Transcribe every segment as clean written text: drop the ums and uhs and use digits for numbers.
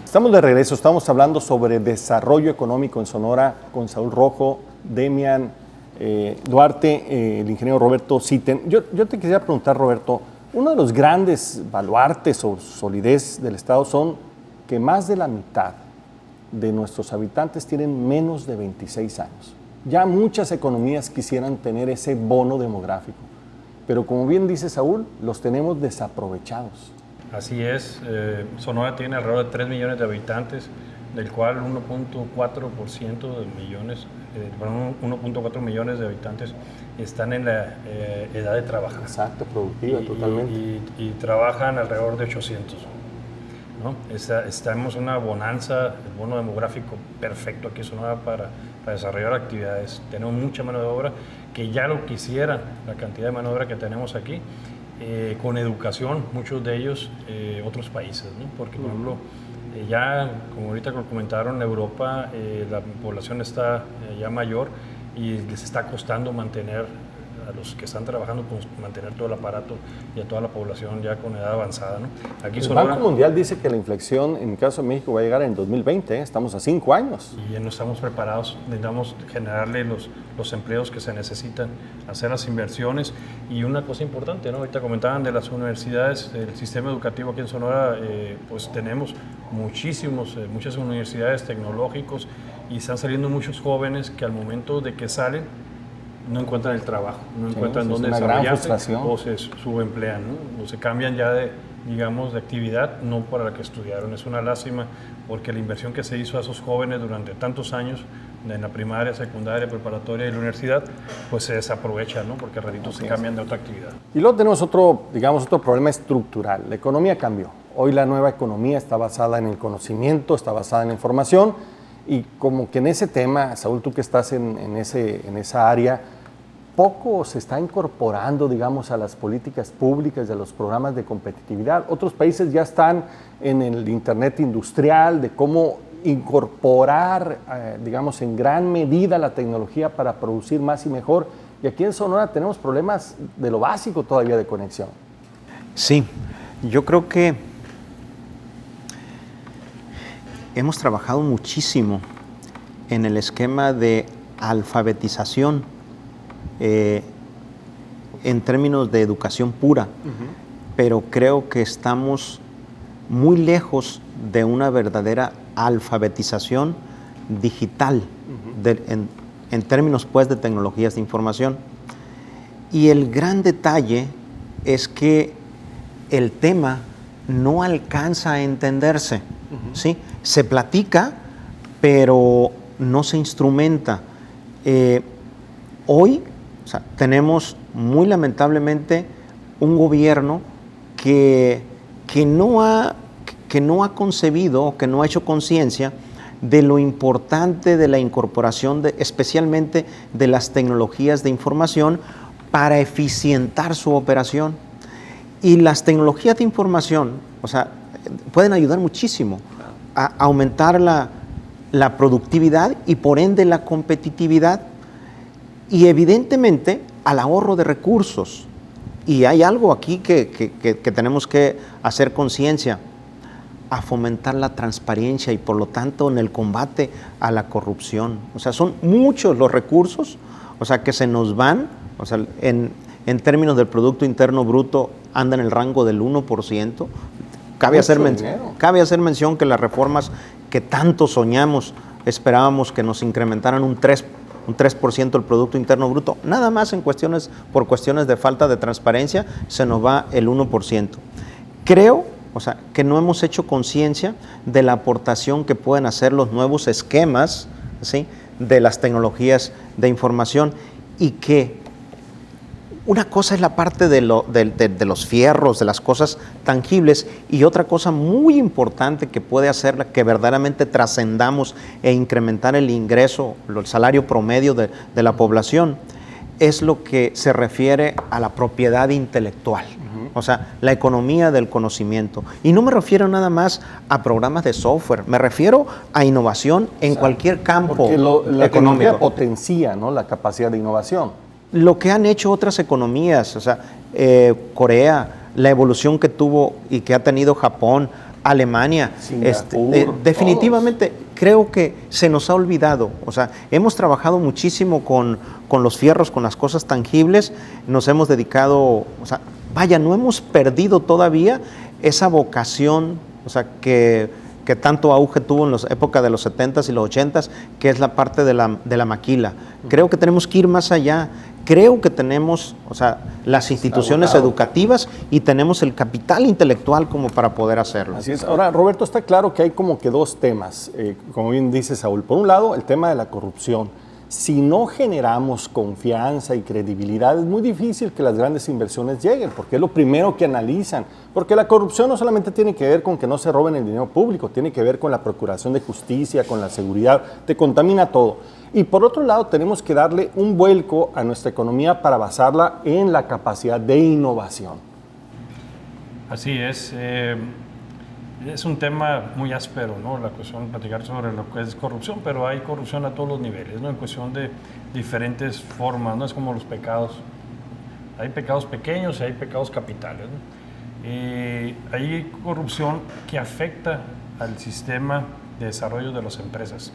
Estamos de regreso, estamos hablando sobre desarrollo económico en Sonora con Saúl Rojo, Demian Duarte, el ingeniero Roberto Sitten. Yo te quisiera preguntar, Roberto, uno de los grandes baluartes o solidez del Estado son que más de la mitad de nuestros habitantes tienen menos de 26 años. Ya muchas economías quisieran tener ese bono demográfico, pero como bien dice Saúl, los tenemos desaprovechados. Así es, Sonora tiene alrededor de 3 millones de habitantes, del cual 1.4 millones de habitantes están en la edad de trabajar. Exacto, productiva, totalmente. Y trabajan alrededor de 800. ¿No? Estamos en una bonanza, el bono demográfico perfecto aquí en Sonora para desarrollar actividades. Tenemos mucha mano de obra que ya lo quisieran, la cantidad de mano de obra que tenemos aquí. Con educación, muchos de ellos otros países, ¿no? Porque por ejemplo, ya como ahorita comentaron, en Europa la población está ya mayor y les está costando mantener a los que están trabajando, pues, mantener todo el aparato y a toda la población ya con edad avanzada, ¿no? Aquí el Banco Mundial dice que la inflexión en el caso de México va a llegar en 2020, estamos a 5 años. Y ya no estamos preparados, necesitamos generarle los empleos que se necesitan, hacer las inversiones. Y una cosa importante, ¿no? Ahorita comentaban de las universidades, el sistema educativo aquí en Sonora, pues tenemos muchas universidades tecnológicos y están saliendo muchos jóvenes que al momento de que salen no encuentran el trabajo, no encuentran dónde desarrollarse o se subemplean, ¿no? O se cambian ya de actividad, no para la que estudiaron. Es una lástima porque la inversión que se hizo a esos jóvenes durante tantos años en la primaria, secundaria, preparatoria y la universidad, pues se desaprovecha, ¿no? Porque al ratito se cambian de otra actividad. Y luego tenemos otro problema estructural. La economía cambió. Hoy la nueva economía está basada en el conocimiento, está basada en la información y como que en ese tema, Saúl, tú que estás en esa área, poco se está incorporando, digamos, a las políticas públicas, a los programas de competitividad. Otros países ya están en el Internet industrial, de cómo incorporar, digamos, en gran medida la tecnología para producir más y mejor. Y aquí en Sonora tenemos problemas de lo básico todavía de conexión. Sí, yo creo que hemos trabajado muchísimo en el esquema de alfabetización en términos de educación pura, pero creo que estamos muy lejos de una verdadera alfabetización digital en términos pues de tecnologías de información. Y el gran detalle es que el tema no alcanza a entenderse, ¿sí? Se platica, pero no se instrumenta. Hoy tenemos muy lamentablemente un gobierno que no ha concebido, que no ha hecho conciencia de lo importante de la incorporación especialmente de las tecnologías de información para eficientar su operación. Y las tecnologías de información, pueden ayudar muchísimo a aumentar la productividad y por ende la competitividad y evidentemente al ahorro de recursos. Y hay algo aquí que tenemos que hacer conciencia, a fomentar la transparencia y por lo tanto en el combate a la corrupción. Son muchos los recursos, que se nos van, en términos del Producto Interno Bruto anda en el rango del 1%. Cabe hacer mención que las reformas que tanto soñamos, esperábamos que nos incrementaran un 3% del Producto Interno Bruto, nada más por cuestiones de falta de transparencia, se nos va el 1%. Creo, que no hemos hecho conciencia de la aportación que pueden hacer los nuevos esquemas, ¿sí?, de las tecnologías de información y que una cosa es la parte de los fierros, de las cosas tangibles, y otra cosa muy importante que puede hacer que verdaderamente trascendamos e incrementar el ingreso, el salario promedio de la población, es lo que se refiere a la propiedad intelectual, la economía del conocimiento. Y no me refiero nada más a programas de software, me refiero a innovación en cualquier campo la económico. Tecnología potencia, ¿no?, la capacidad de innovación. Lo que han hecho otras economías, Corea, la evolución que tuvo y que ha tenido Japón, Alemania, definitivamente creo que se nos ha olvidado. O sea, hemos trabajado muchísimo con los fierros, con las cosas tangibles, nos hemos dedicado, o sea, vaya, no hemos perdido todavía esa vocación, o sea, que tanto auge tuvo en la época de los 70s y los 80s, que es la parte de la maquila. Creo que tenemos que ir más allá. Creo que tenemos, o sea, las instituciones educativas y tenemos el capital intelectual como para poder hacerlo. Así es. Ahora, Roberto, está claro que hay como que dos temas, como bien dice Saúl. Por un lado, el tema de la corrupción. Si no generamos confianza y credibilidad, es muy difícil que las grandes inversiones lleguen, porque es lo primero que analizan. Porque la corrupción no solamente tiene que ver con que no se roben el dinero público, tiene que ver con la procuración de justicia, con la seguridad, te contamina todo. Y por otro lado, tenemos que darle un vuelco a nuestra economía para basarla en la capacidad de innovación. Así es. Es un tema muy áspero, ¿no? La cuestión de platicar sobre lo que es corrupción, pero hay corrupción a todos los niveles, ¿no? En cuestión de diferentes formas, ¿no? Es como los pecados. Hay pecados pequeños y hay pecados capitales, ¿no? Hay corrupción que afecta al sistema de desarrollo de las empresas.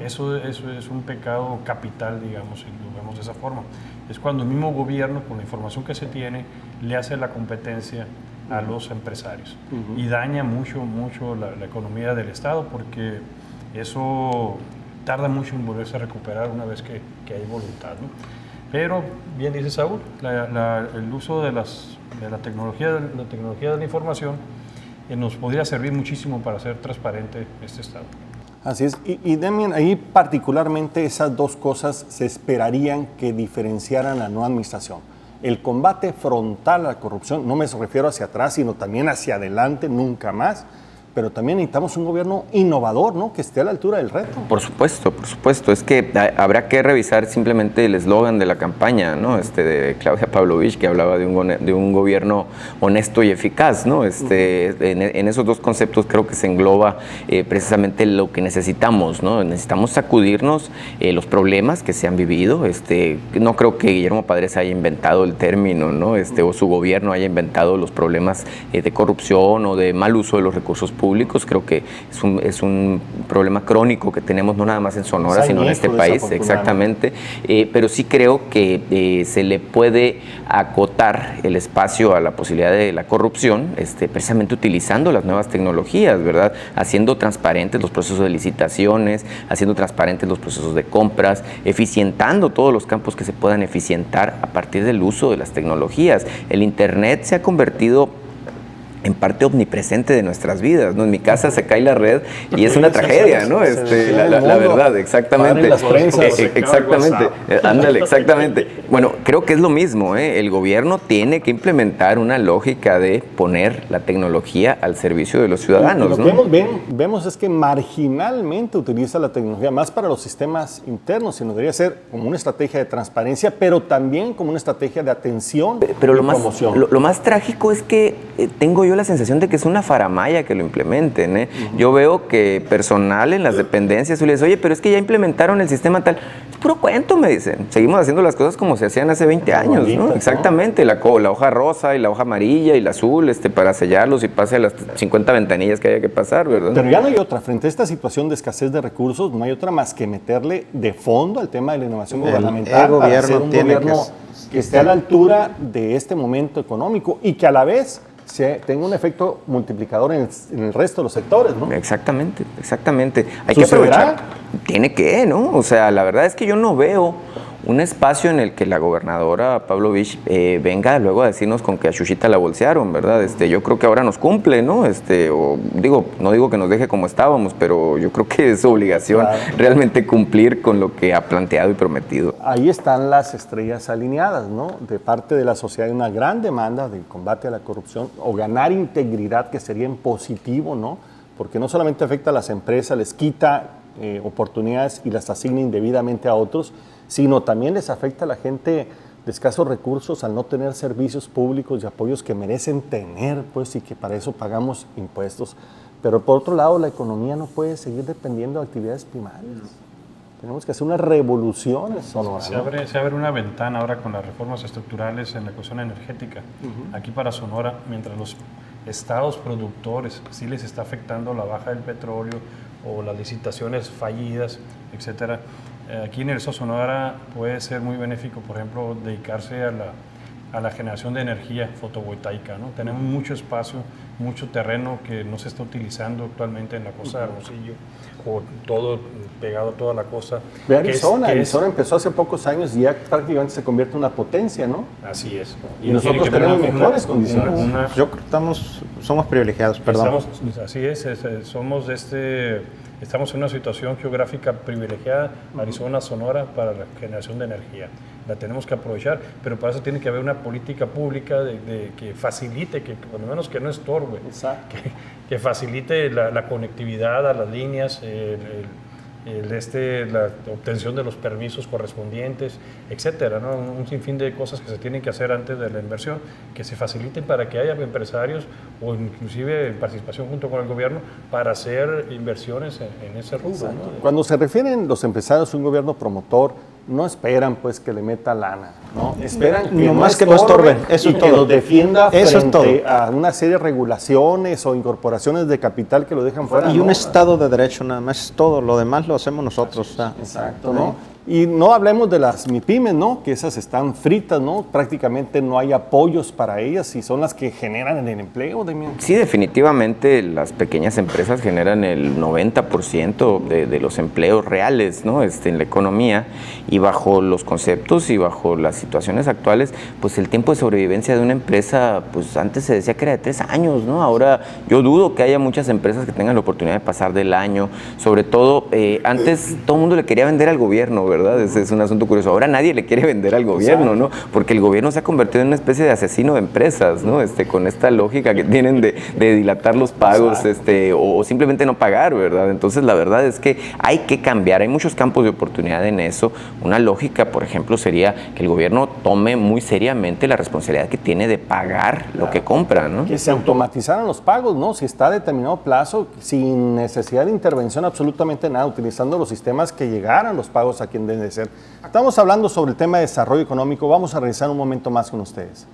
Eso es un pecado capital, digamos, si lo vemos de esa forma. Es cuando el mismo gobierno, con la información que se tiene, le hace la competencia a los empresarios y daña mucho la economía del Estado, porque eso tarda mucho en volverse a recuperar una vez que hay voluntad, ¿no? Pero, bien dice Saúl, el uso de la tecnología de la información nos podría servir muchísimo para hacer transparente este Estado. Así es, y Demian, ahí particularmente esas dos cosas se esperarían que diferenciaran la nueva administración. El combate frontal a la corrupción, no me refiero hacia atrás, sino también hacia adelante, nunca más. Pero también necesitamos un gobierno innovador, ¿no? Que esté a la altura del reto. Por supuesto. Es que habrá que revisar simplemente el eslogan de la campaña, ¿no? De Claudia Pavlovich, que hablaba de un gobierno honesto y eficaz, ¿no? En esos dos conceptos creo que se engloba precisamente lo que necesitamos, ¿no? Necesitamos sacudirnos los problemas que se han vivido. No creo que Guillermo Padres haya inventado el término, ¿no? O su gobierno haya inventado los problemas de corrupción o de mal uso de los recursos públicos. Creo que es un problema crónico que tenemos no nada más en Sonora, sino en este país, exactamente. Pero sí creo que se le puede acotar el espacio a la posibilidad de la corrupción, precisamente utilizando las nuevas tecnologías, ¿verdad? Haciendo transparentes los procesos de licitaciones, haciendo transparentes los procesos de compras, eficientando todos los campos que se puedan eficientar a partir del uso de las tecnologías. El Internet se ha convertido en parte omnipresente de nuestras vidas, ¿no? En mi casa se cae la red y es una tragedia, ¿no? La verdad, exactamente. Exactamente. Ándale, exactamente. Bueno, creo que es lo mismo, ¿eh? El gobierno tiene que implementar una lógica de poner la tecnología al servicio de los ciudadanos, ¿no? Lo que vemos es que marginalmente utiliza la tecnología más para los sistemas internos, sino debería ser como una estrategia de transparencia, pero también como una estrategia de atención y promoción. Lo más trágico es que tengo yo la sensación de que es una faramaya que lo implementen, ¿eh? Yo veo que personal en las dependencias les dice, oye, pero es que ya implementaron el sistema tal. Es puro cuento, me dicen. Seguimos haciendo las cosas como se hacían hace 20 años, ¿no? Exactamente, la hoja rosa y la hoja amarilla y la azul, para sellarlos y pase a las 50 ventanillas que haya que pasar, ¿verdad? Pero ya no hay otra. Frente a esta situación de escasez de recursos, no hay otra más que meterle de fondo al tema de la innovación gubernamental. El gobierno tiene que esté a la altura de este momento económico y que a la vez tenga un efecto multiplicador en el resto de los sectores, ¿no? Exactamente. Hay que aprovechar. Tiene que, ¿no? O sea, la verdad es que yo no veo un espacio en el que la gobernadora Pavlovich venga luego a decirnos con que a Xuxita la bolsearon, ¿verdad? Yo creo que ahora nos cumple, ¿no? No digo que nos deje como estábamos, pero yo creo que es su obligación realmente cumplir con lo que ha planteado y prometido. Ahí están las estrellas alineadas, ¿no? De parte de la sociedad hay una gran demanda del combate a la corrupción o ganar integridad, que sería en positivo, ¿no? Porque no solamente afecta a las empresas, les quita oportunidades y las asigna indebidamente a otros, sino también les afecta a la gente de escasos recursos al no tener servicios públicos y apoyos que merecen tener, pues, y que para eso pagamos impuestos. Pero por otro lado, la economía no puede seguir dependiendo de actividades primarias. Tenemos que hacer una revolución en Sonora. Se abre una ventana ahora con las reformas estructurales en la cuestión energética. Aquí para Sonora, mientras los estados productores sí les está afectando la baja del petróleo o las licitaciones fallidas, etcétera, aquí en el estado de Sonora puede ser muy benéfico, por ejemplo, dedicarse a la generación de energía fotovoltaica, ¿no? Tenemos mucho espacio, mucho terreno que no se está utilizando actualmente en la costa de Hermosillo, o todo pegado a toda la costa. Ve Arizona, Arizona empezó hace pocos años y ya prácticamente se convierte en una potencia, ¿no? Así es. Y nosotros tenemos mejores condiciones. Yo creo que somos privilegiados, perdón. Así es, estamos en una situación geográfica privilegiada, Arizona, Sonora, para la generación de energía. La tenemos que aprovechar, pero para eso tiene que haber una política pública que facilite, que por lo menos que no estorbe, que facilite la conectividad a las líneas, la obtención de los permisos correspondientes, etcétera, ¿no? Un sinfín de cosas que se tienen que hacer antes de la inversión, que se faciliten para que haya empresarios o inclusive en participación junto con el gobierno para hacer inversiones en ese rubro, ¿no? Cuando se refieren los empresarios a un gobierno promotor, no esperan pues que le meta lana, ¿no? Esperan que no estorben, eso y es que todo. lo defienda Eso es frente todo. a una serie de regulaciones o incorporaciones de capital que lo dejan fuera. Y un ¿no? Estado de Derecho nada más, todo lo demás lo hacemos nosotros. O sea, Exacto, ¿no? Y no hablemos de las MIPYMES, ¿no? Que esas están fritas, ¿no? Prácticamente no hay apoyos para ellas y son las que generan el empleo, Demian. Sí, definitivamente las pequeñas empresas generan el 90% de los empleos reales, ¿no? En la economía, y bajo los conceptos y bajo las situaciones actuales, pues el tiempo de sobrevivencia de una empresa, pues antes se decía que era de 3 años, ¿no? Ahora yo dudo que haya muchas empresas que tengan la oportunidad de pasar del año, sobre todo antes todo el mundo le quería vender al gobierno, ¿verdad? Ese es un asunto curioso. Ahora nadie le quiere vender al gobierno, ¿no? Porque el gobierno se ha convertido en una especie de asesino de empresas, ¿no? Con esta lógica que tienen de dilatar los pagos, o simplemente no pagar, ¿verdad? Entonces la verdad es que hay que cambiar, hay muchos campos de oportunidad en eso. Una lógica, por ejemplo, sería que el gobierno tome muy seriamente la responsabilidad que tiene de pagar lo que compra, ¿no? Que se automatizaran los pagos, ¿no? Si está a determinado plazo, sin necesidad de intervención absolutamente nada, utilizando los sistemas que llegaran los pagos a quien deben de ser. Estamos hablando sobre el tema de desarrollo económico. Vamos a regresar un momento más con ustedes.